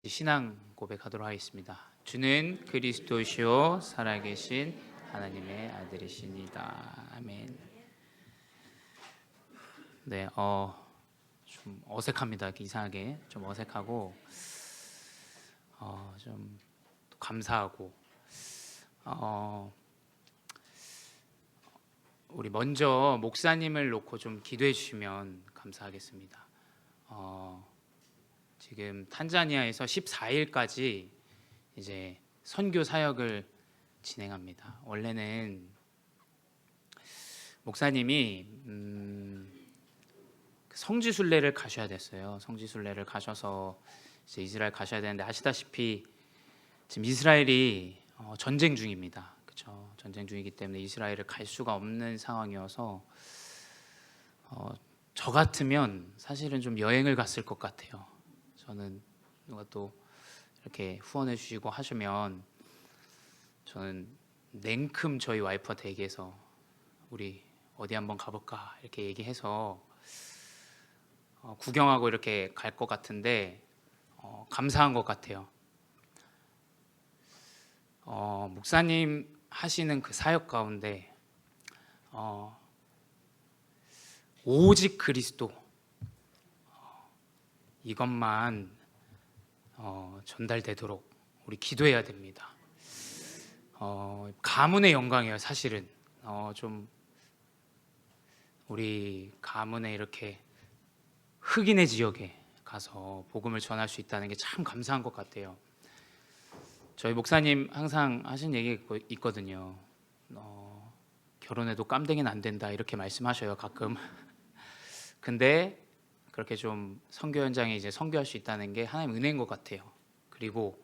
신앙 고백하도록 하겠습니다. 주는 그리스도시요 살아계신 하나님의 아들이시니다. 아멘. 네, 좀 어색합니다. 이상하게 좀 어색하고 좀 감사하고 우리 먼저 목사님을 놓고 좀 기도해 주시면 감사하겠습니다. 지금 탄자니아에서 14일까지 이제 선교 사역을 진행합니다. 원래는 목사님이 성지순례를 가셔야 됐어요. 성지순례를 가셔서 이제 이스라엘 가셔야 되는데 아시다시피 지금 이스라엘이 전쟁 중입니다. 그렇죠? 전쟁 중이기 때문에 이스라엘을 갈 수가 없는 상황이어서 저 같으면 사실은 좀 여행을 갔을 것 같아요. 저는 누가 또 이렇게 후원해 주시고 하시면 저는 냉큼 저희 와이프한테 얘기해서 우리 어디 한번 가볼까 이렇게 얘기해서 구경하고 이렇게 갈 것 같은데 감사한 것 같아요. 목사님 하시는 그 사역 가운데 오직 그리스도 이것만 전달되도록 우리 기도해야 됩니다. 가문의 영광이에요. 사실은 좀 우리 가문에 이렇게 흑인의 지역에 가서 복음을 전할 수 있다는 게 참 감사한 것 같아요. 저희 목사님 항상 하신 얘기 있거든요. 결혼해도 깜댕이는 안 된다 이렇게 말씀하셔요 가끔. 근데 그렇게 좀 선교 현장에 이제 선교할 수 있다는 게 하나님 은혜인 것 같아요. 그리고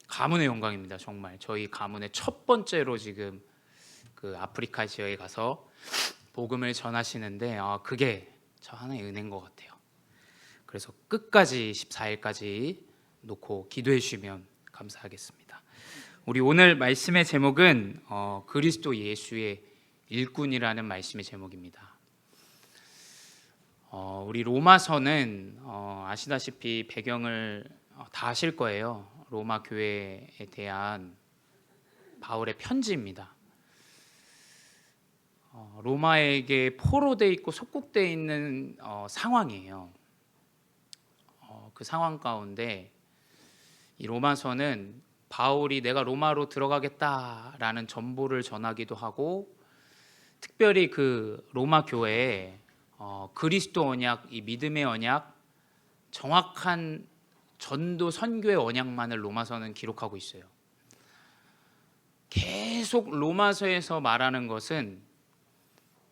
가문의 영광입니다. 정말 저희 가문의 첫 번째로 지금 그 아프리카 지역에 가서 복음을 전하시는데 그게 저 하나의 은혜인 것 같아요. 그래서 끝까지 14일까지 놓고 기도해 주시면 감사하겠습니다. 우리 오늘 말씀의 제목은 그리스도 예수의 일꾼이라는 말씀의 제목입니다. 우리 로마서는 아시다시피 배경을 다 아실 거예요. 로마 교회에 대한 바울의 편지입니다. 로마에게 포로돼 있고 속국돼 있는 상황이에요. 그 상황 가운데 이 로마서는 바울이 내가 로마로 들어가겠다라는 전보를 전하기도 하고, 특별히 그 로마 교회에 그리스도 언약, 이 믿음의 언약, 정확한 전도 선교의 언약만을 로마서는 기록하고 있어요. 계속 로마서에서 말하는 것은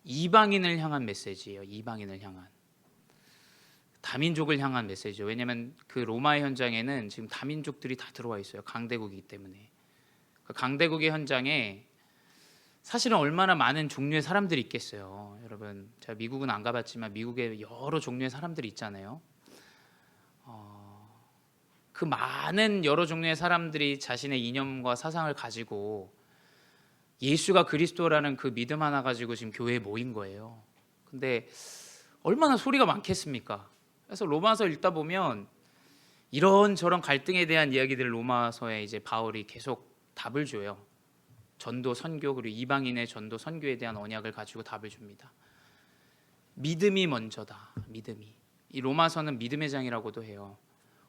이방인을 향한 메시지예요. 이방인을 향한, 다민족을 향한 메시지죠. 왜냐하면 그 로마의 현장에는 지금 다민족들이 다 들어와 있어요. 강대국이기 때문에. 그 강대국의 현장에 사실은 얼마나 많은 종류의 사람들이 있겠어요. 여러분, 제가 미국은 안 가봤지만 미국에 여러 종류의 사람들이 있잖아요. 그 많은 여러 종류의 사람들이 자신의 이념과 사상을 가지고 예수가 그리스도라는 그 믿음 하나 가지고 지금 교회에 모인 거예요. 근데 얼마나 소리가 많겠습니까? 그래서 로마서 읽다 보면 이런저런 갈등에 대한 이야기들을 로마서에 이제 바울이 계속 답을 줘요. 전도 선교, 그리고 이방인의 전도 선교에 대한 언약을 가지고 답을 줍니다. 믿음이 먼저다. 믿음이. 이 로마서는 믿음의 장이라고도 해요.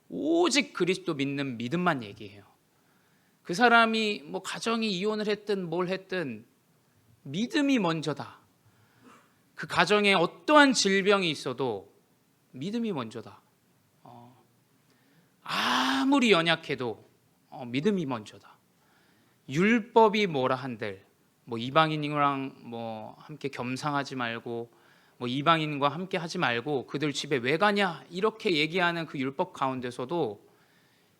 오직 그리스도 믿는 믿음만 얘기해요. 그 사람이 뭐 가정이 이혼을 했든 뭘 했든 믿음이 먼저다. 그 가정에 어떠한 질병이 있어도 믿음이 먼저다. 아무리 연약해도 믿음이 먼저다. 율법이 뭐라 한들 뭐 이방인이랑 뭐 함께 겸상하지 말고 뭐 이방인과 함께 하지 말고 그들 집에 왜 가냐 이렇게 얘기하는 그 율법 가운데서도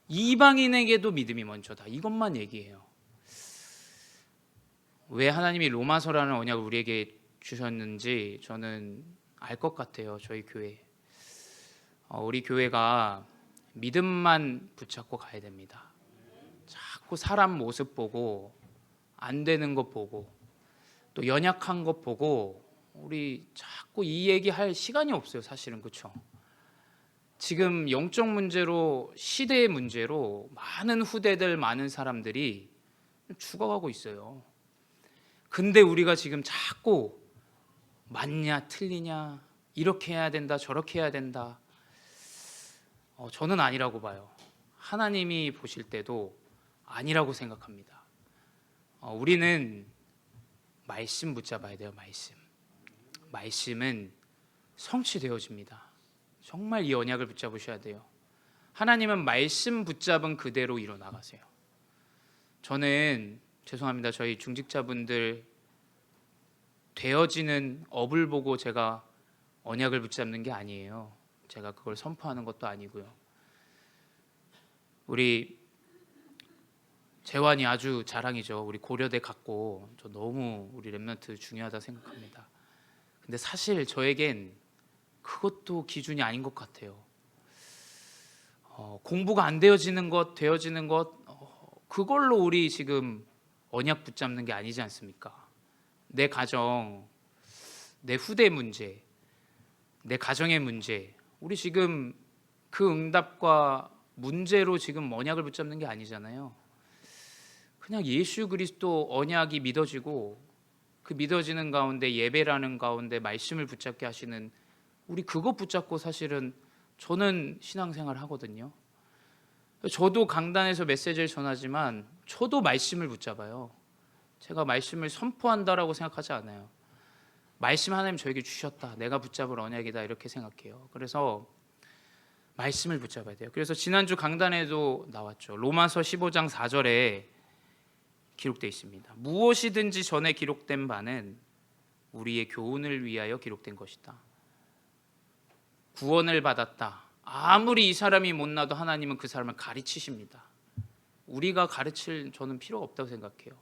이방인에게도 믿음이 먼저다. 이것만 얘기해요. 왜 하나님이 로마서라는 언약을 우리에게 주셨는지 저는 알 것 같아요. 저희 교회, 우리 교회가 믿음만 붙잡고 가야 됩니다. 자꾸 사람 모습 보고 안 되는 것 보고 또 연약한 것 보고 우리 자꾸 이 얘기할 시간이 없어요. 사실은. 그렇죠? 지금 영적 문제로, 시대의 문제로 많은 후대들, 많은 사람들이 죽어가고 있어요. 근데 우리가 지금 자꾸 맞냐 틀리냐, 이렇게 해야 된다 저렇게 해야 된다, 저는 아니라고 봐요. 하나님이 보실 때도 아니라고 생각합니다. 우리는 말씀 붙잡아야 돼요. 말씀은 성취되어집니다. 정말 이 언약을 붙잡으셔야 돼요. 하나님은 말씀 붙잡은 그대로 일어나가세요. 저는 죄송합니다. 저희 중직자분들 되어지는 업을 보고 제가 언약을 붙잡는 게 아니에요. 제가 그걸 선포하는 것도 아니고요. 우리 재환이 아주 자랑이죠. 우리 고려대 갔고, 저 너무 우리 랩런트 중요하다 생각합니다. 근데 사실 저에겐 그것도 기준이 아닌 것 같아요. 공부가 안 되어지는 것, 되어지는 것, 그걸로 우리 지금 언약 붙잡는 게 아니지 않습니까? 내 가정, 내 후대 문제, 내 가정의 문제, 우리 지금 그 응답과 문제로 지금 언약을 붙잡는 게 아니잖아요. 그냥 예수 그리스도 언약이 믿어지고, 그 믿어지는 가운데 예배라는 가운데 말씀을 붙잡게 하시는, 우리 그것 붙잡고 사실은 저는 신앙생활 하거든요. 저도 강단에서 메시지를 전하지만 저도 말씀을 붙잡아요. 제가 말씀을 선포한다라고 생각하지 않아요. 말씀 하나님 저에게 주셨다, 내가 붙잡을 언약이다, 이렇게 생각해요. 그래서 말씀을 붙잡아야 돼요. 그래서 지난주 강단에도 나왔죠. 로마서 15장 4절에 기록되어 있습니다. 무엇이든지 전에 기록된 바는 우리의 교훈을 위하여 기록된 것이다. 구원을 받았다. 아무리 이 사람이 못나도 하나님은 그 사람을 가르치십니다. 우리가 가르칠 저는 필요가 없다고 생각해요.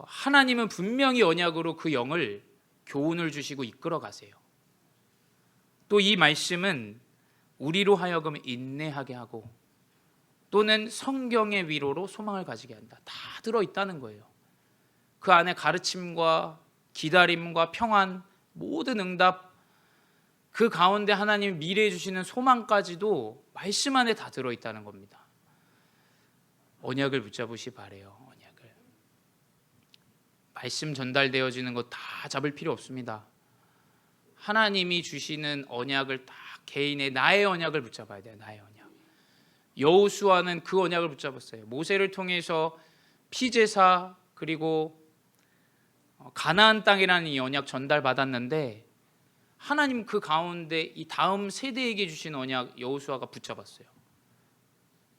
하나님은 분명히 언약으로 그 영을 교훈을 주시고 이끌어 가세요. 또 이 말씀은 우리로 하여금 인내하게 하고, 또는 성경의 위로로 소망을 가지게 한다. 다 들어있다는 거예요. 그 안에 가르침과 기다림과 평안, 모든 응답, 그 가운데 하나님이 미래에 주시는 소망까지도 말씀 안에 다 들어있다는 겁니다. 언약을 붙잡으시 바래요. 언약을. 말씀 전달되어지는 거 다 잡을 필요 없습니다. 하나님이 주시는 언약을 딱 개인의 나의 언약을 붙잡아야 돼요. 나의 언약. 여호수아는 그 언약을 붙잡았어요. 모세를 통해서 피제사, 그리고 가나안 땅이라는 이 언약 전달받았는데, 하나님 그 가운데 이 다음 세대에게 주신 언약 여호수아가 붙잡았어요.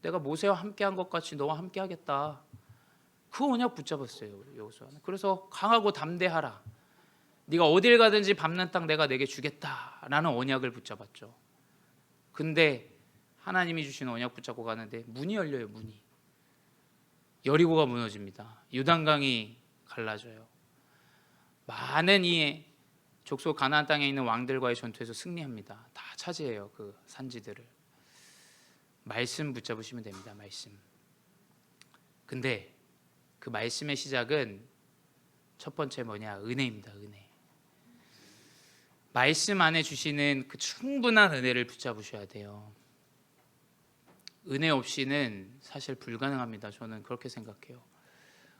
내가 모세와 함께한 것 같이 너와 함께하겠다. 그 언약 붙잡았어요, 여호수아는. 그래서 강하고 담대하라. 네가 어딜 가든지 밟는 땅 내가 내게 주겠다라는 언약을 붙잡았죠. 근데 하나님이 주신 언약 붙잡고 가는데 문이 열려요. 문이. 여리고가 무너집니다. 요단강이 갈라져요. 많은 이 족속 가나안 땅에 있는 왕들과의 전투에서 승리합니다. 다 차지해요, 그 산지들을. 말씀 붙잡으시면 됩니다. 말씀. 근데 그 말씀의 시작은 첫 번째 뭐냐? 은혜입니다. 은혜. 말씀 안에 주시는 그 충분한 은혜를 붙잡으셔야 돼요. 은혜 없이는 사실 불가능합니다. 저는 그렇게 생각해요.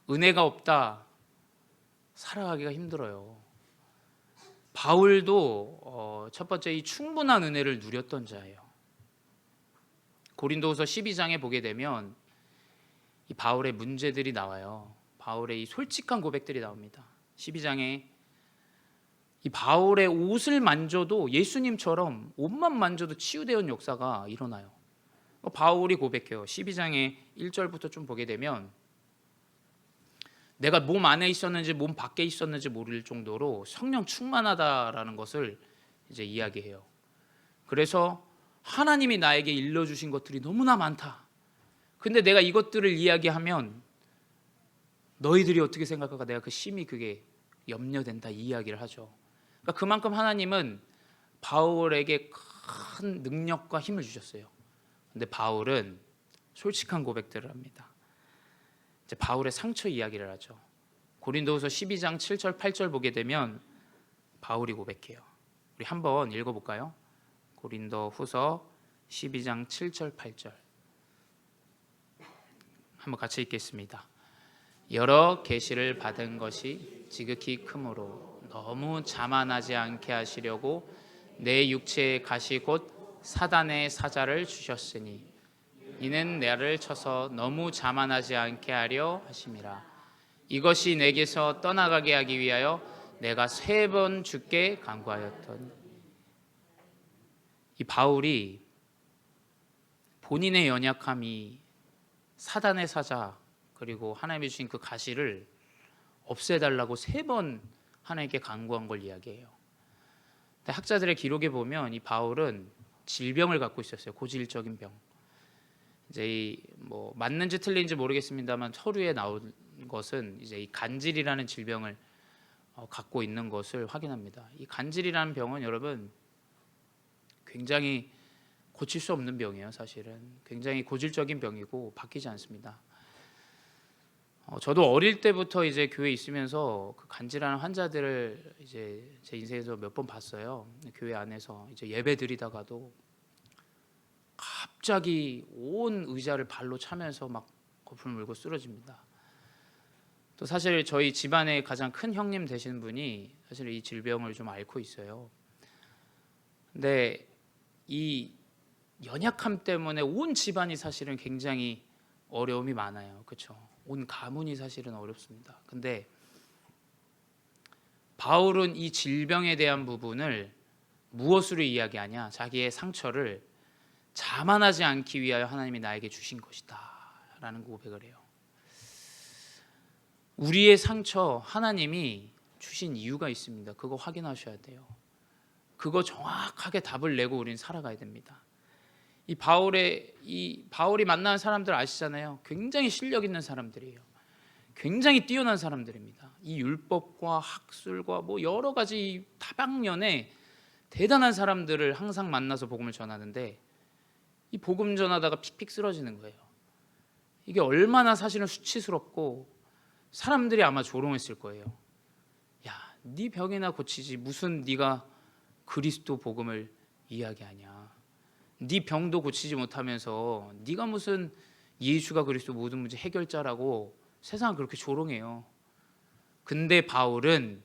은혜가 없다, 살아가기가 힘들어요. 바울도 첫 번째 이 충분한 은혜를 누렸던 자예요. 고린도후서 12장에 보게 되면 이 바울의 문제들이 나와요. 바울의 이 솔직한 고백들이 나옵니다. 12장에 이 바울의 옷을 만져도 예수님처럼 옷만 만져도 치유되는 역사가 일어나요. 바울이 고백해요. 12장의 1절부터 좀 보게 되면, 내가 몸 안에 있었는지 몸 밖에 있었는지 모를 정도로 성령 충만하다라는 것을 이제 이야기해요. 그래서 하나님이 나에게 일러주신 것들이 너무나 많다. 근데 내가 이것들을 이야기하면 너희들이 어떻게 생각할까? 내가 그 심히 그게 염려된다, 이 이야기를 하죠. 그러니까 그만큼 하나님은 바울에게 큰 능력과 힘을 주셨어요. 근데 바울은 솔직한 고백들을 합니다. 이제 바울의 상처 이야기를 하죠. 고린도후서 12장 7절 8절 보게 되면 바울이 고백해요. 우리 한번 읽어볼까요? 고린도후서 12장 7절 8절 한번 같이 읽겠습니다. 여러 계시를 받은 것이 지극히 크므로 너무 자만하지 않게 하시려고 내 육체의 가시 곧 사단의 사자를 주셨으니 이는 나를 쳐서 너무 자만하지 않게 하려 하심이라. 이것이 내게서 떠나가게 하기 위하여 내가 3번 주께 간구하였더니. 이 바울이 본인의 연약함이 사단의 사자 그리고 하나님이 주신 그 가시를 없애달라고 3번 하나님께 간구한 걸 이야기해요. 근데 학자들의 기록에 보면 이 바울은 질병을 갖고 있었어요. 고질적인 병. 이제 뭐 맞는지 틀린지 모르겠습니다만 서류에 나온 것은 이제 이 간질이라는 질병을 갖고 있는 것을 확인합니다. 이 간질이라는 병은 여러분 굉장히 고칠 수 없는 병이에요. 사실은 굉장히 고질적인 병이고 바뀌지 않습니다. 저도 어릴 때부터 이제 교회에 있으면서 그 간질하는 환자들을 이제 제 인생에서 몇 번 봤어요. 교회 안에서 이제 예배 드리다가도 갑자기 온 의자를 발로 차면서 막 거품을 물고 쓰러집니다. 또 사실 저희 집안의 가장 큰 형님 되시는 분이 사실 이 질병을 좀 앓고 있어요. 근데 이 연약함 때문에 온 집안이 사실은 굉장히 어려움이 많아요. 그렇죠? 온 가문이 사실은 어렵습니다. 근데 바울은 이 질병에 대한 부분을 무엇으로 이야기하냐? 자기의 상처를 자만하지 않기 위하여 하나님이 나에게 주신 것이다 라는 고백을 해요. 우리의 상처 하나님이 주신 이유가 있습니다. 그거 확인하셔야 돼요. 그거 정확하게 답을 내고 우리는 살아가야 됩니다. 이 바울이 만나는 사람들 아시잖아요. 굉장히 실력 있는 사람들이에요. 굉장히 뛰어난 사람들입니다. 이 율법과 학술과 뭐 여러 가지 다방면에 대단한 사람들을 항상 만나서 복음을 전하는데 이 복음 전하다가 픽픽 쓰러지는 거예요. 이게 얼마나 사실은 수치스럽고 사람들이 아마 조롱했을 거예요. 야, 네 병이나 고치지 무슨 네가 그리스도 복음을 이야기하냐. 네 병도 고치지 못하면서 네가 무슨 예수가 그리스도 모든 문제 해결자라고 세상은 그렇게 조롱해요. 근데 바울은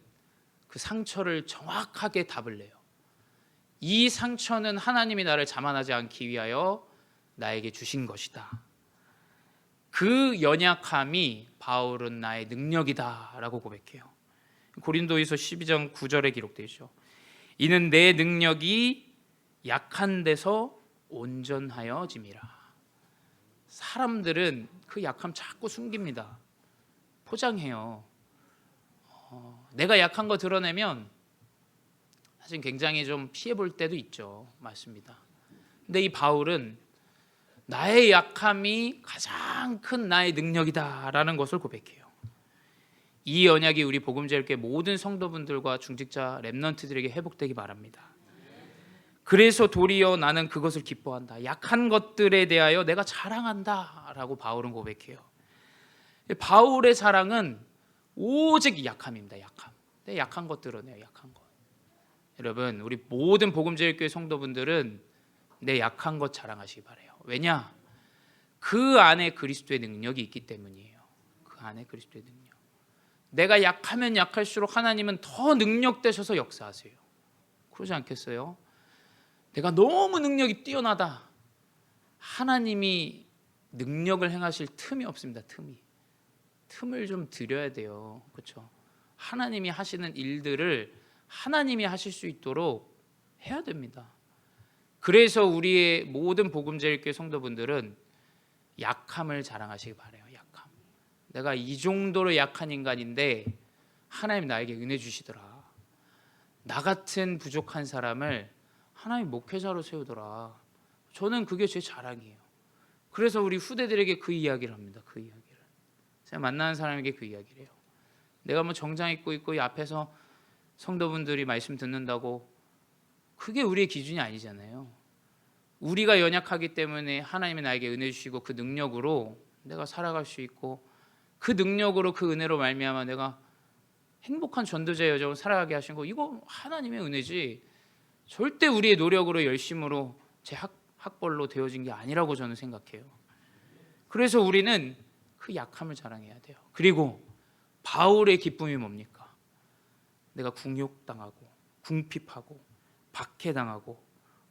그 상처를 정확하게 답을 내요. 이 상처는 하나님이 나를 자만하지 않기 위하여 나에게 주신 것이다. 그 연약함이 바울은 나의 능력이다 라고 고백해요. 고린도후서 12장 9절에 기록되어 있죠. 이는 내 능력이 약한 데서 온전하여짐이라. 사람들은 그 약함 자꾸 숨깁니다. 포장해요. 내가 약한 거 드러내면 사실 굉장히 좀 피해 볼 때도 있죠. 맞습니다. 근데 이 바울은 나의 약함이 가장 큰 나의 능력이다라는 것을 고백해요. 이 언약이 우리 복음제일교회 모든 성도분들과 중직자 렘넌트들에게 회복되기 바랍니다. 그래서 도리어 나는 그것을 기뻐한다. 약한 것들에 대하여 내가 자랑한다 라고 바울은 고백해요. 바울의 자랑은 오직 약함입니다. 약함. 내 약한 것 드러내요. 약한 것. 여러분 우리 모든 복음제일교회 성도분들은 내 약한 것 자랑하시기 바라요. 왜냐? 그 안에 그리스도의 능력이 있기 때문이에요. 그 안에 그리스도의 능력. 내가 약하면 약할수록 하나님은 더 능력되셔서 역사하세요. 그러지 않겠어요? 내가 너무 능력이 뛰어나다. 하나님이 능력을 행하실 틈이 없습니다. 틈을 좀 드려야 돼요. 그렇죠? 하나님이 하시는 일들을 하나님이 하실 수 있도록 해야 됩니다. 그래서 우리의 모든 복음제일교회 성도분들은 약함을 자랑하시기 바라요. 약함. 내가 이 정도로 약한 인간인데 하나님 나에게 은혜 주시더라. 나 같은 부족한 사람을 하나님 목회자로 세우더라. 저는 그게 제 자랑이에요. 그래서 우리 후대들에게 그 이야기를 합니다. 그 이야기를. 제가 만나는 사람에게 그 이야기를 해요. 내가 뭐 정장 입고 있고 이 앞에서 성도분들이 말씀 듣는다고 그게 우리의 기준이 아니잖아요. 우리가 연약하기 때문에 하나님이 나에게 은혜 주시고 그 능력으로 내가 살아갈 수 있고 그 능력으로 그 은혜로 말미암아 내가 행복한 전도자의 여정을 살아가게 하신 거 이거 하나님의 은혜지 절대 우리의 노력으로 열심으로 제 학벌로 되어진 게 아니라고 저는 생각해요. 그래서 우리는 그 약함을 자랑해야 돼요. 그리고 바울의 기쁨이 뭡니까? 내가 궁욕당하고 궁핍하고 박해당하고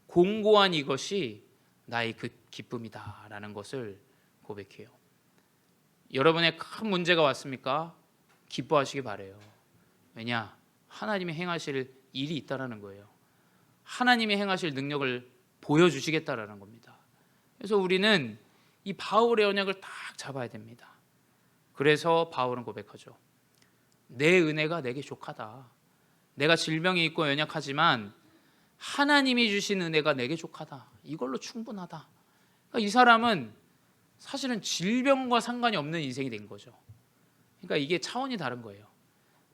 공고한 이것이 나의 그 기쁨이다라는 것을 고백해요. 여러분의 큰 문제가 왔습니까? 기뻐하시기 바라요. 왜냐? 하나님이 행하실 일이 있다라는 거예요. 하나님이 행하실 능력을 보여주시겠다라는 겁니다. 그래서 우리는 이 바울의 언약을 딱 잡아야 됩니다. 그래서 바울은 고백하죠. 내 은혜가 내게 족하다. 내가 질병이 있고 연약하지만 하나님이 주신 은혜가 내게 족하다. 이걸로 충분하다. 그러니까 이 사람은 사실은 질병과 상관이 없는 인생이 된 거죠. 그러니까 이게 차원이 다른 거예요.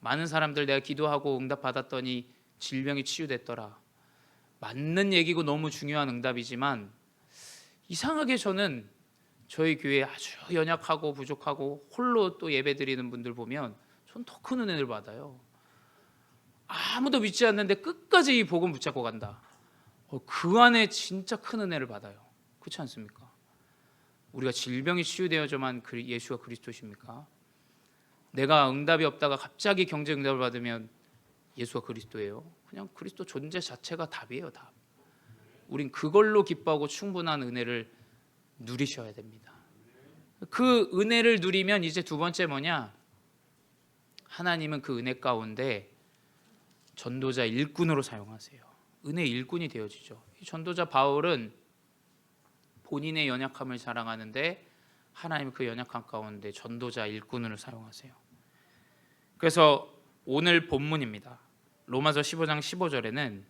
많은 사람들 내가 기도하고 응답 받았더니 질병이 치유됐더라. 맞는 얘기고 너무 중요한 응답이지만 이상하게 저는 저희 교회에 아주 연약하고 부족하고 홀로 또 예배드리는 분들 보면 전 더 큰 은혜를 받아요. 아무도 믿지 않는데 끝까지 이 복음 붙잡고 간다. 그 안에 진짜 큰 은혜를 받아요. 그렇지 않습니까? 우리가 질병이 치유되어야만 예수가 그리스도십니까? 내가 응답이 없다가 갑자기 경제 응답을 받으면 예수가 그리스도예요? 그냥 그리스도 존재 자체가 답이에요. 답. 우린 그걸로 기뻐하고 충분한 은혜를 누리셔야 됩니다. 그 은혜를 누리면 이제 두 번째 뭐냐? 하나님은 그 은혜 가운데 전도자 일꾼으로 사용하세요. 은혜 일꾼이 되어지죠. 이 전도자 바울은 본인의 연약함을 자랑하는데 하나님은 그 연약함 가운데 전도자 일꾼으로 사용하세요. 그래서 오늘 본문입니다. 로마서 15장 15절에는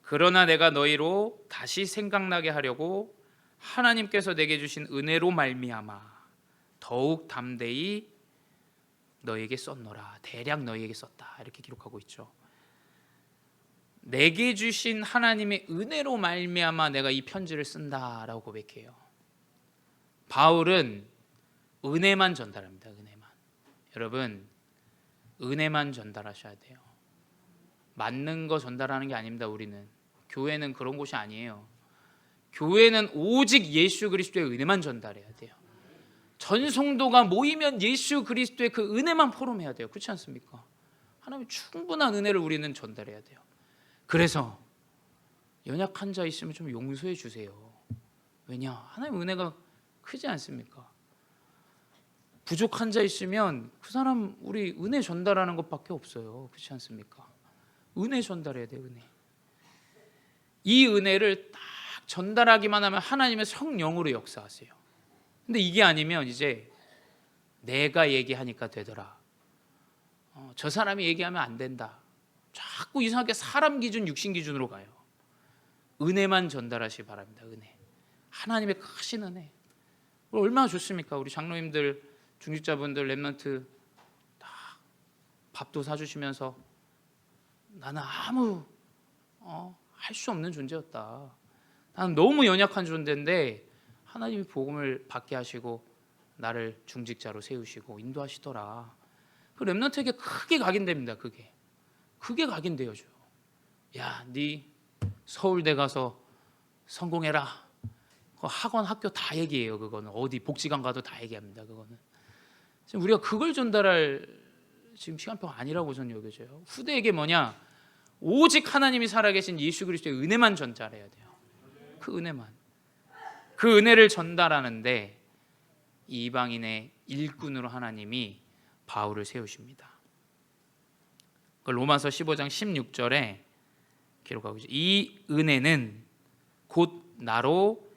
그러나 내가 너희로 다시 생각나게 하려고 하나님께서 내게 주신 은혜로 말미암아 더욱 담대히 너에게 썼노라. 대략 너에게 썼다. 이렇게 기록하고 있죠. 내게 주신 하나님의 은혜로 말미암아 내가 이 편지를 쓴다라고 고백해요. 바울은 은혜만 전달합니다. 은혜만. 여러분, 은혜만 전달하셔야 돼요. 맞는 거 전달하는 게 아닙니다. 우리는 교회는 그런 곳이 아니에요. 교회는 오직 예수 그리스도의 은혜만 전달해야 돼요. 전 성도가 모이면 예수 그리스도의 그 은혜만 포럼해야 돼요. 그렇지 않습니까? 하나님의 충분한 은혜를 우리는 전달해야 돼요. 그래서 연약한 자 있으면 좀 용서해 주세요. 왜냐? 하나님의 은혜가 크지 않습니까? 부족한 자 있으면 그 사람 우리 은혜 전달하는 것밖에 없어요. 그렇지 않습니까? 은혜 전달해야 돼요. 은혜. 이 은혜를 딱 전달하기만 하면 하나님의 성령으로 역사하세요. 근데 이게 아니면 이제 내가 얘기하니까 되더라. 저 사람이 얘기하면 안 된다. 자꾸 이상하게 사람 기준, 육신 기준으로 가요. 은혜만 전달하시기 바랍니다. 은혜. 하나님의 크신 은혜. 얼마나 좋습니까? 우리 장로님들, 중직자분들, 렘넌트 다 밥도 사주시면서 나는 아무 할 수 없는 존재였다. 나는 너무 연약한 존재인데 하나님이 복음을 받게 하시고 나를 중직자로 세우시고 인도하시더라. 그 렘넌트에게 크게 각인됩니다. 그게 각인되어져. 야, 네 서울대 가서 성공해라. 그 학원 학교 다 얘기해요. 그거는 어디 복지관 가도 다 얘기합니다. 그거는 지금 우리가 그걸 전달할 지금 시간표가 아니라고 저는 여겨져요. 후대에게 뭐냐? 오직 하나님이 살아계신 예수 그리스도의 은혜만 전달해야 돼요. 그 은혜만. 그 은혜를 전달하는데 이방인의 일꾼으로 하나님이 바울을 세우십니다. 로마서 15장 16절에 기록하고 있죠. 이 은혜는 곧 나로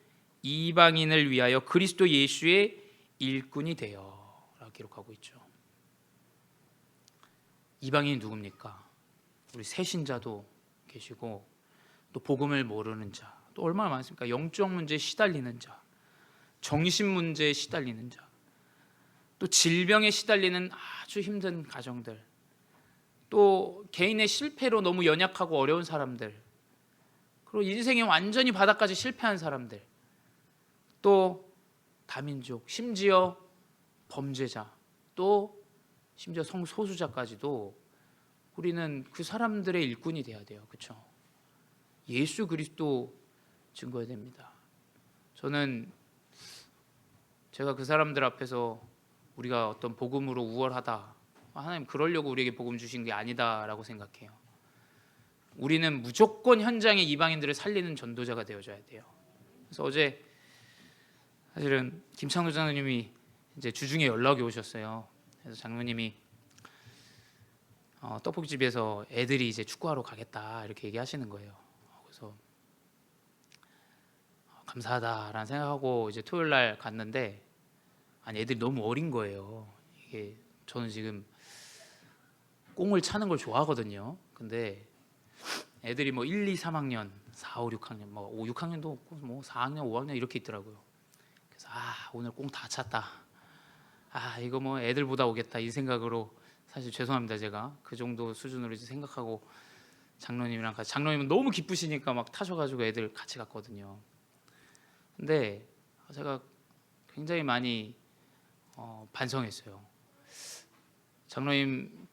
이방인을 위하여 그리스도 예수의 일꾼이 되어 라고 기록하고 있죠. 이방인이 누굽니까? 우리 새신자도 계시고 또 복음을 모르는 자, 또 얼마나 많습니까? 영적 문제에 시달리는 자, 정신 문제에 시달리는 자, 또 질병에 시달리는 아주 힘든 가정들, 또 개인의 실패로 너무 연약하고 어려운 사람들, 그리고 인생이 완전히 바닥까지 실패한 사람들, 또 다민족, 심지어 범죄자, 또 심지어 성소수자까지도 우리는 그 사람들의 일꾼이 돼야 돼요. 그렇죠? 예수 그리스도 증거해야 됩니다. 저는 제가 그 사람들 앞에서 우리가 어떤 복음으로 우월하다, 하나님 그러려고 우리에게 복음 주신 게 아니다라고 생각해요. 우리는 무조건 현장의 이방인들을 살리는 전도자가 되어줘야 돼요. 그래서 어제 사실은 김창호 장로님이 이제 주중에 연락이 오셨어요. 그래서 장로님이 떡볶이집에서 애들이 이제 축구하러 가겠다 이렇게 얘기하시는 거예요. 그래서 감사하다라는 생각하고 이제 토요일 날 갔는데, 아니 애들이 너무 어린 거예요. 이게 저는 지금 꽁을 차는 걸 좋아하거든요. 근데 애들이 뭐 1, 2, 3학년, 4, 5, 6학년, 뭐 5, 6학년도 없고 뭐 4학년, 5학년 이렇게 있더라고요. 그래서 오늘 꽁 다 찼다. 이거 뭐 애들보다 오겠다 이 생각으로, 사실 죄송합니다. 제가 그 정도 수준으로 이제 생각하고 장로님이랑 같이, 장로님은 너무 기쁘시니까 막 타셔가지고 애들 같이 갔거든요. 근데 제가 굉장히 많이 반성했어요. 장로님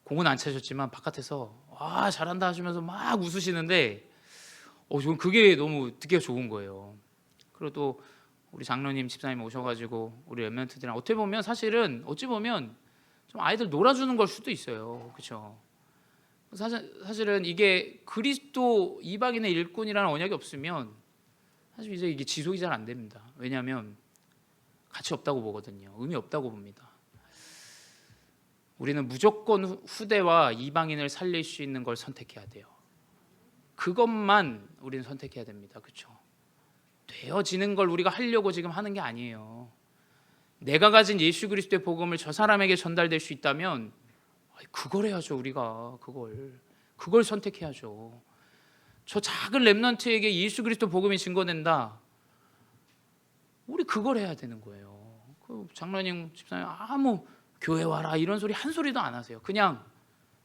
공은 안 차셨지만 바깥에서 잘한다 하시면서 막 웃으시는데 저는 그게 너무 듣기가 좋은 거예요. 그리고 또 우리 장로님 집사님 오셔가지고 우리 랩런트들이랑 어떻게 보면 사실은 어찌 보면 좀 아이들 놀아주는 걸 수도 있어요. 그렇죠? 사실은 이게 그리스도 이방인의 일꾼이라는 언약이 없으면 사실 이제 이게 지속이 잘 안 됩니다. 왜냐하면 가치 없다고 보거든요. 의미 없다고 봅니다. 우리는 무조건 후대와 이방인을 살릴 수 있는 걸 선택해야 돼요. 그것만 우리는 선택해야 됩니다. 그렇죠? 되어지는 걸 우리가 하려고 지금 하는 게 아니에요. 내가 가진 예수 그리스도의 복음을 저 사람에게 전달될 수 있다면 그걸 해야죠. 우리가 그걸 선택해야죠. 저 작은 렘넌트에게 예수 그리스도 복음이 증거된다, 우리 그걸 해야 되는 거예요. 그 장로님 집사님 아무 교회 와라 이런 소리 한 소리도 안 하세요. 그냥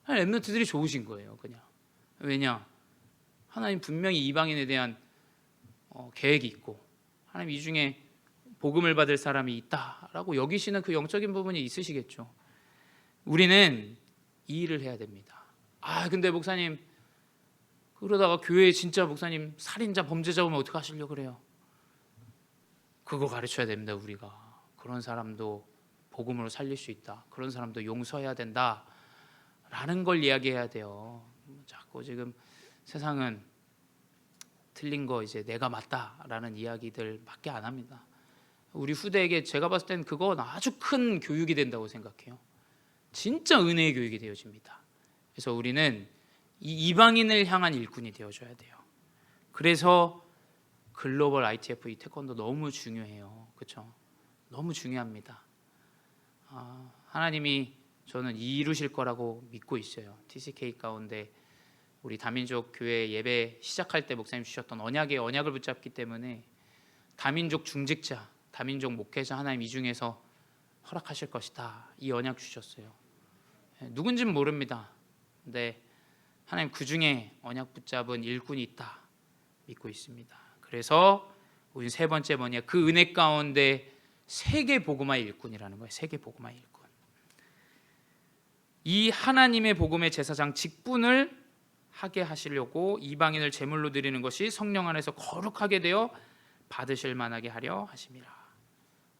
렘넌트들이 좋으신 거예요. 그냥. 왜냐? 하나님 분명히 이방인에 대한 계획이 있고, 하나님 이 중에 복음을 받을 사람이 있다라고 여기시는 그 영적인 부분이 있으시겠죠. 우리는 이 일을 해야 됩니다. 근데 목사님 그러다가 교회에 진짜 목사님 살인자 범죄자 오면 어떻게 하시려고 그래요? 그거 가르쳐야 됩니다. 우리가 그런 사람도 복음으로 살릴 수 있다, 그런 사람도 용서해야 된다 라는 걸 이야기해야 돼요. 자꾸 지금 세상은 틀린 거 이제 내가 맞다라는 이야기들밖에 안 합니다. 우리 후대에게 제가 봤을 땐 그건 아주 큰 교육이 된다고 생각해요. 진짜 은혜의 교육이 되어집니다. 그래서 우리는 이 이방인을 향한 일꾼이 되어줘야 돼요. 그래서 글로벌 ITF 이 태권도 너무 중요해요. 그렇죠? 너무 중요합니다. 하나님이 저는 이루실 거라고 믿고 있어요. TCK 가운데 우리 다민족 교회 예배 시작할 때 목사님 주셨던 언약을 붙잡기 때문에 다민족 중직자, 다민족 목회자 하나님 이 중에서 허락하실 것이다, 이 언약 주셨어요. 누군지는 모릅니다. 근데 하나님 그 중에 언약 붙잡은 일꾼이 있다 믿고 있습니다. 그래서 우리 세 번째 뭐냐, 그 은혜 가운데 세계 복음화의 일꾼이라는 거예요. 세계 복음화의 일꾼. 이 하나님의 복음의 제사장 직분을 하게 하시려고 이방인을 제물로 드리는 것이 성령 안에서 거룩하게 되어 받으실 만하게 하려 하심이라.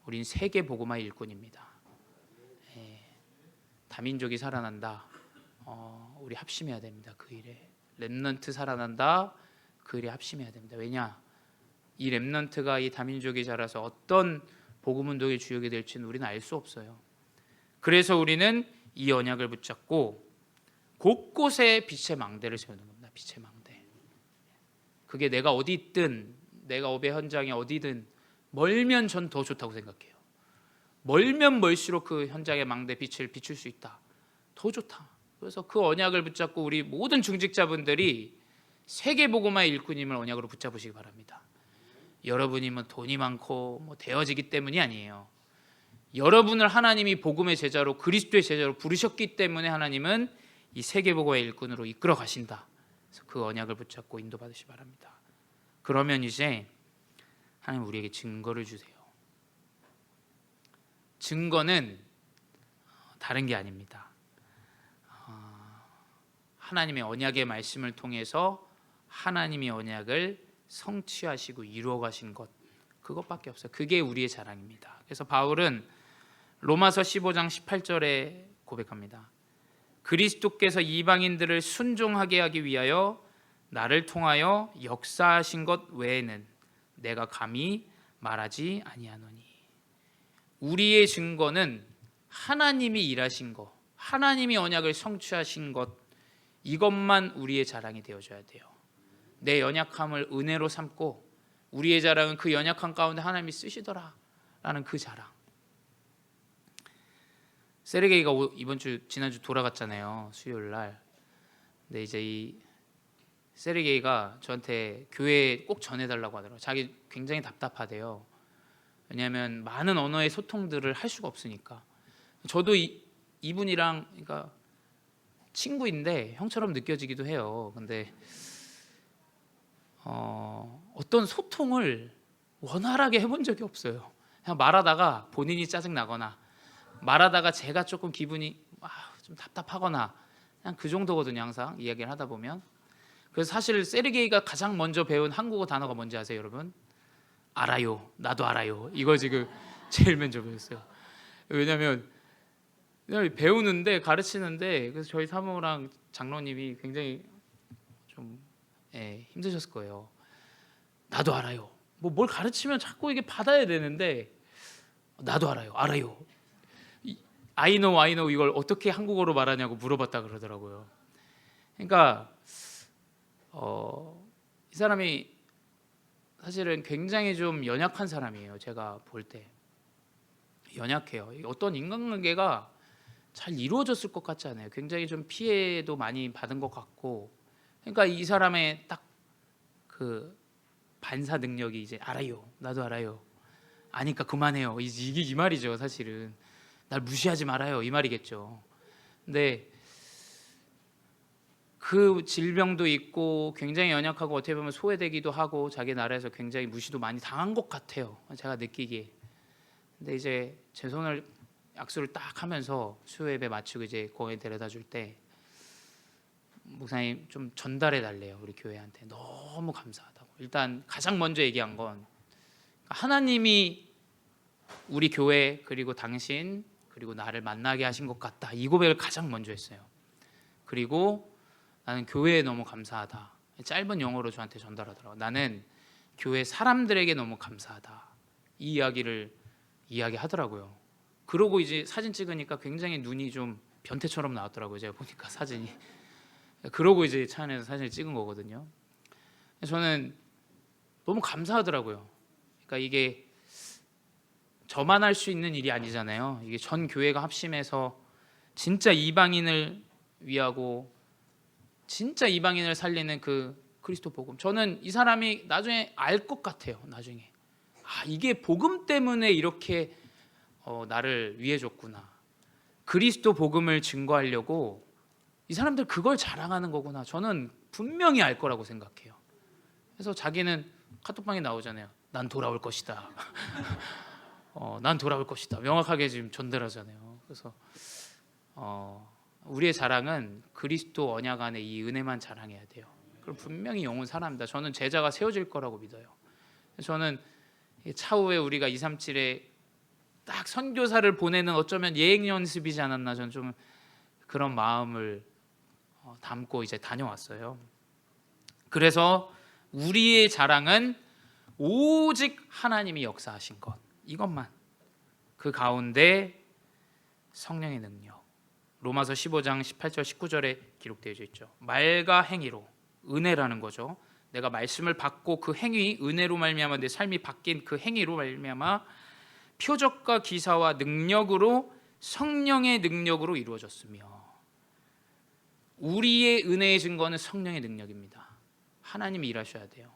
우린 세계 복음화의 일꾼입니다. 다민족이 살아난다, 우리 합심해야 됩니다. 그 일에. 렘넌트 살아난다, 그 일에 합심해야 됩니다. 왜냐? 이 렘넌트가 이 다민족이 자라서 어떤 복음 운동의 주역이 될지는 우리는 알 수 없어요. 그래서 우리는 이 언약을 붙잡고 곳곳에 빛의 망대를 세우는 겁니다. 빛의 망대. 그게 내가 어디 있든, 내가 업의 현장에 어디든 멀면 전 더 좋다고 생각해요. 멀면 멀수록 그 현장의 망대 빛을 비출 수 있다, 더 좋다. 그래서 그 언약을 붙잡고 우리 모든 중직자분들이 세계 복음화의 일꾼임을 언약으로 붙잡으시기 바랍니다. 여러분이 뭐 돈이 많고 뭐 되어지기 때문이 아니에요. 여러분을 하나님이 복음의 제자로, 그리스도의 제자로 부르셨기 때문에 하나님은 이 세계 복음화의 일꾼으로 이끌어 가신다. 그래서 그 언약을 붙잡고 인도받으시기 바랍니다. 그러면 이제 하나님 우리에게 증거를 주세요. 증거는 다른 게 아닙니다. 하나님의 언약의 말씀을 통해서 하나님이 언약을 성취하시고 이루어 가신 것, 그것밖에 없어요. 그게 우리의 자랑입니다. 그래서 바울은 로마서 15장 18절에 고백합니다. 그리스도께서 이방인들을 순종하게 하기 위하여 나를 통하여 역사하신 것 외에는 내가 감히 말하지 아니하노니. 우리의 증거는 하나님이 일하신 것, 하나님이 언약을 성취하신 것, 이것만 우리의 자랑이 되어줘야 돼요. 내 연약함을 은혜로 삼고 우리의 자랑은 그 연약함 가운데 하나님이 쓰시더라 라는 그 자랑. 세르게이가 지난주 돌아갔잖아요, 수요일 날. 근데 이제 이 세르게이가 저한테 교회에 꼭 전해달라고 하더라고요. 자기 굉장히 답답하대요. 왜냐하면 많은 언어의 소통들을 할 수가 없으니까. 저도 이분이랑 그러니까 친구인데 형처럼 느껴지기도 해요. 근데 어떤 소통을 원활하게 해본 적이 없어요. 그냥 말하다가 본인이 짜증 나거나 말하다가 제가 조금 기분이 좀 답답하거나 그냥 그 정도거든요. 항상 이야기를 하다 보면. 그래서 사실 세르게이가 가장 먼저 배운 한국어 단어가 뭔지 아세요, 여러분? 알아요. 나도 알아요. 이거 지금 제일 먼저 배웠어요. 왜냐하면 배우는데, 가르치는데, 그래서 저희 사모랑 장로님이 굉장히 좀 힘드셨을 거예요. 나도 알아요. 뭐 뭘 가르치면 자꾸 이게 받아야 되는데 나도 알아요. I know 이걸 어떻게 한국어로 말하냐고 물어봤다 그러더라고요. 그러니까 이 사람이 사실은 굉장히 좀 연약한 사람이에요. 제가 볼 때 연약해요. 어떤 인간관계가 잘 이루어졌을 것 같지 않아요. 굉장히 좀 피해도 많이 받은 것 같고. 그러니까 이 사람의 딱 그 반사 능력이 이제 알아요. 나도 알아요. 아니까 그만해요. 이게 이 말이죠. 사실은 날 무시하지 말아요. 이 말이겠죠. 근데 그 질병도 있고 굉장히 연약하고 어떻게 보면 소외되기도 하고 자기 나라에서 굉장히 무시도 많이 당한 것 같아요. 제가 느끼기에. 근데 이제 제 손을 약수를 딱 하면서 수요 예배 마치고 이제 공에 데려다 줄 때 목사님 좀 전달해 달래요. 우리 교회한테 너무 감사하다고. 일단 가장 먼저 얘기한 건 하나님이 우리 교회 그리고 당신 그리고 나를 만나게 하신 것 같다. 이 고백을 가장 먼저 했어요. 그리고 나는 교회에 너무 감사하다. 짧은 영어로 저한테 전달하더라고요. 나는 교회 사람들에게 너무 감사하다. 이 이야기를 이야기하더라고요. 그러고 이제 사진 찍으니까 굉장히 눈이 좀 변태처럼 나왔더라고요. 제가 보니까 사진이. 그러고 이제 차 안에서 사진을 찍은 거거든요. 저는 너무 감사하더라고요. 그러니까 이게 저만 할 수 있는 일이 아니잖아요. 이게 전 교회가 합심해서 진짜 이방인을 위하고 진짜 이방인을 살리는 그 그리스도 복음. 저는 이 사람이 나중에 알 것 같아요. 나중에 이게 복음 때문에 이렇게 나를 위해 줬구나. 그리스도 복음을 증거하려고 이 사람들 그걸 자랑하는 거구나. 저는 분명히 알 거라고 생각해요. 그래서 자기는 카톡방에 나오잖아요. 난 돌아올 것이다. 난 돌아올 것이다. 명확하게 지금 전달하잖아요. 그래서 우리의 자랑은 그리스도 언약 안에 이 은혜만 자랑해야 돼요. 그럼 분명히 영혼 살아납니다. 저는 제자가 세워질 거라고 믿어요. 저는 차후에 우리가 237에 딱 선교사를 보내는 어쩌면 예행 연습이지 않았나, 저는 좀 그런 마음을 담고 이제 다녀왔어요. 그래서 우리의 자랑은 오직 하나님이 역사하신 것, 이것만. 그 가운데 성령의 능력. 로마서 15장 18절 19절에 기록되어 있죠. 말과 행위로, 은혜라는 거죠. 내가 말씀을 받고 그 행위, 은혜로 말미암아 내 삶이 바뀐 그 행위로 말미암아 표적과 기사와 능력으로, 성령의 능력으로 이루어졌으며, 우리의 은혜의 증거는 성령의 능력입니다. 하나님이 일하셔야 돼요.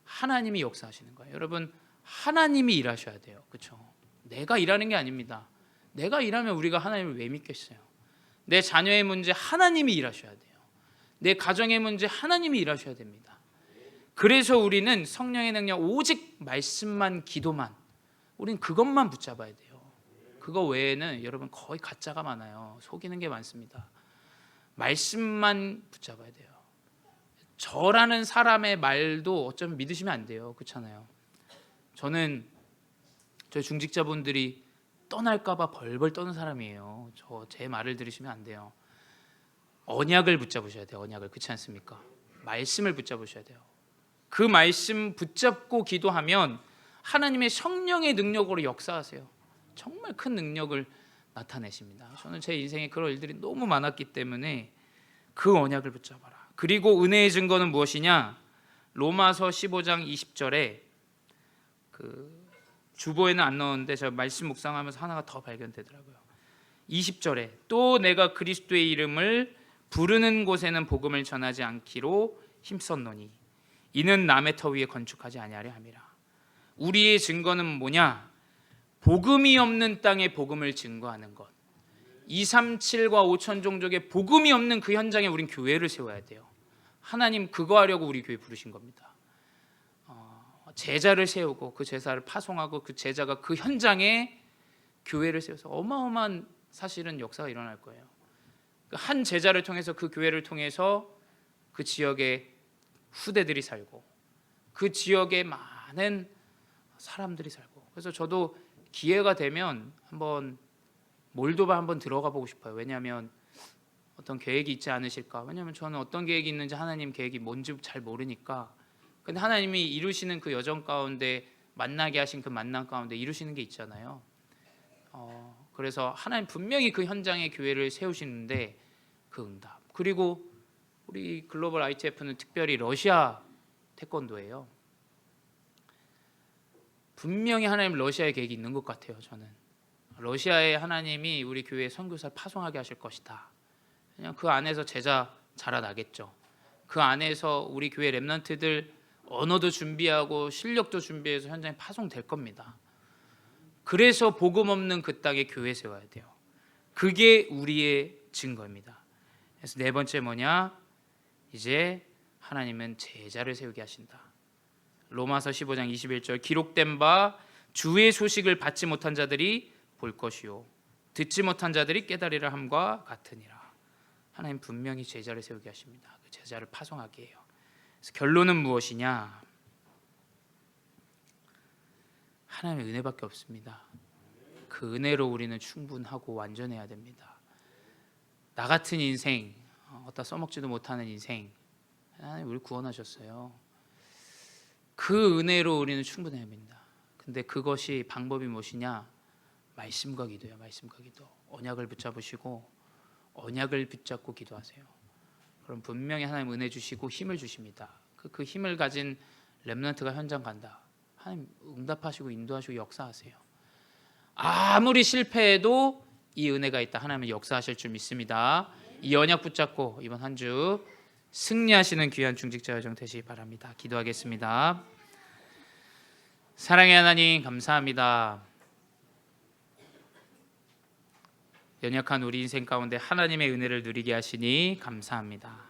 하나님이 역사하시는 거예요. 여러분, 하나님이 일하셔야 돼요. 그렇죠? 내가 일하는 게 아닙니다. 내가 일하면 우리가 하나님을 왜 믿겠어요? 내 자녀의 문제 하나님이 일하셔야 돼요. 내 가정의 문제 하나님이 일하셔야 됩니다. 그래서 우리는 성령의 능력, 오직 말씀만, 기도만, 우린 그것만 붙잡아야 돼요. 그거 외에는 여러분 거의 가짜가 많아요. 속이는 게 많습니다. 말씀만 붙잡아야 돼요. 저라는 사람의 말도 어쩌면 믿으시면 안 돼요. 그렇잖아요. 저는 저희 중직자분들이 떠날까봐 벌벌 떠는 사람이에요. 제 말을 들으시면 안 돼요. 언약을 붙잡으셔야 돼요. 언약을. 그렇지 않습니까? 말씀을 붙잡으셔야 돼요. 그 말씀 붙잡고 기도하면 하나님의 성령의 능력으로 역사하세요. 정말 큰 능력을 나타내십니다. 저는 제 인생에 그런 일들이 너무 많았기 때문에 그 언약을 붙잡아라. 그리고 은혜의 증거는 무엇이냐? 로마서 15장 20절에 주보에는 안 넣었는데 제가 말씀 묵상하면서 하나가 더 발견되더라고요. 20절에 또 내가 그리스도의 이름을 부르는 곳에는 복음을 전하지 않기로 힘썼노니 이는 남의 터 위에 건축하지 아니하려 함이라. 우리의 증거는 뭐냐? 복음이 없는 땅에 복음을 증거하는 것. 237과 5천 종족의 복음이 없는 그 현장에 우린 교회를 세워야 돼요. 하나님 그거 하려고 우리 교회 부르신 겁니다. 제자를 세우고 그 제자를 파송하고 그 제자가 그 현장에 교회를 세워서 어마어마한 사실은 역사가 일어날 거예요. 한 제자를 통해서 그 교회를 통해서 그 지역의 후대들이 살고 그 지역에 많은 사람들이 살고, 그래서 저도 기회가 되면 한번 몰도바 한번 들어가 보고 싶어요. 왜냐하면 어떤 계획이 있지 않으실까? 왜냐하면 저는 어떤 계획이 있는지 하나님 계획이 뭔지 잘 모르니까. 근데 하나님이 이루시는 그 여정 가운데 만나게 하신 그 만남 가운데 이루시는 게 있잖아요. 그래서 하나님 분명히 그 현장에 교회를 세우시는데 그 응답. 그리고 우리 글로벌 ITF는 특별히 러시아 태권도예요. 분명히 하나님 러시아의 계획이 있는 것 같아요. 저는 러시아에 하나님이 우리 교회에 선교사를 파송하게 하실 것이다. 그냥 그 안에서 제자 자라나겠죠. 그 안에서 우리 교회 렘넌트들 언어도 준비하고 실력도 준비해서 현장에 파송될 겁니다. 그래서 복음 없는 그 땅에 교회 세워야 돼요. 그게 우리의 증거입니다. 그래서 네 번째 뭐냐? 이제 하나님은 제자를 세우게 하신다. 로마서 15장 21절 기록된 바 주의 소식을 받지 못한 자들이 볼 것이요 듣지 못한 자들이 깨달으리라 함과 같으니라. 하나님 분명히 제자를 세우게 하십니다. 그 제자를 파송하게 해요. 그래서 결론은 무엇이냐? 하나님의 은혜밖에 없습니다. 그 은혜로 우리는 충분하고 완전해야 됩니다. 나 같은 인생, 어디다 써먹지도 못하는 인생, 하나님 우리 구원하셨어요. 그 은혜로 우리는 충분해야 합니다. 근데 그것이 방법이 무엇이냐? 말씀과 기도예요. 말씀과 기도. 언약을 붙잡으시고 언약을 붙잡고 기도하세요. 그럼 분명히 하나님 은혜 주시고 힘을 주십니다. 그 힘을 가진 렘넌트가 현장 간다. 하나님 응답하시고 인도하시고 역사하세요. 아무리 실패해도 이 은혜가 있다. 하나님은 역사하실 줄 믿습니다. 이 언약 붙잡고 이번 한 주 승리하시는 귀한 중직자 여정 되시기 바랍니다. 기도하겠습니다. 사랑의 하나님 감사합니다. 연약한 우리 인생 가운데 하나님의 은혜를 누리게 하시니 감사합니다.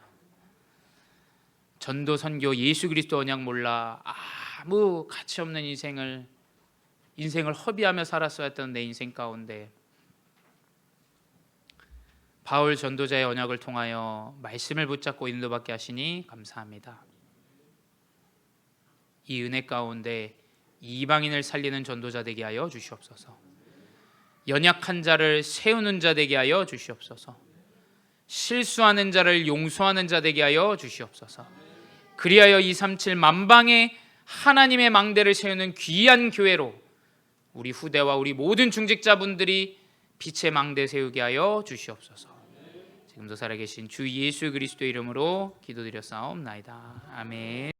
전도 선교 예수 그리스도 언약 몰라 아무 가치 없는 인생을 허비하며 살았어야 했던 내 인생 가운데 바울 전도자의 언약을 통하여 말씀을 붙잡고 인도받게 하시니 감사합니다. 이 은혜 가운데 이방인을 살리는 전도자 되게 하여 주시옵소서. 연약한 자를 세우는 자 되게 하여 주시옵소서. 실수하는 자를 용서하는 자 되게 하여 주시옵소서. 그리하여 237 만방에 하나님의 망대를 세우는 귀한 교회로 우리 후대와 우리 모든 중직자분들이 빛의 망대 세우게 하여 주시옵소서. 지금도 살아계신 주 예수 그리스도의 이름으로 기도드렸사옵나이다. 아멘.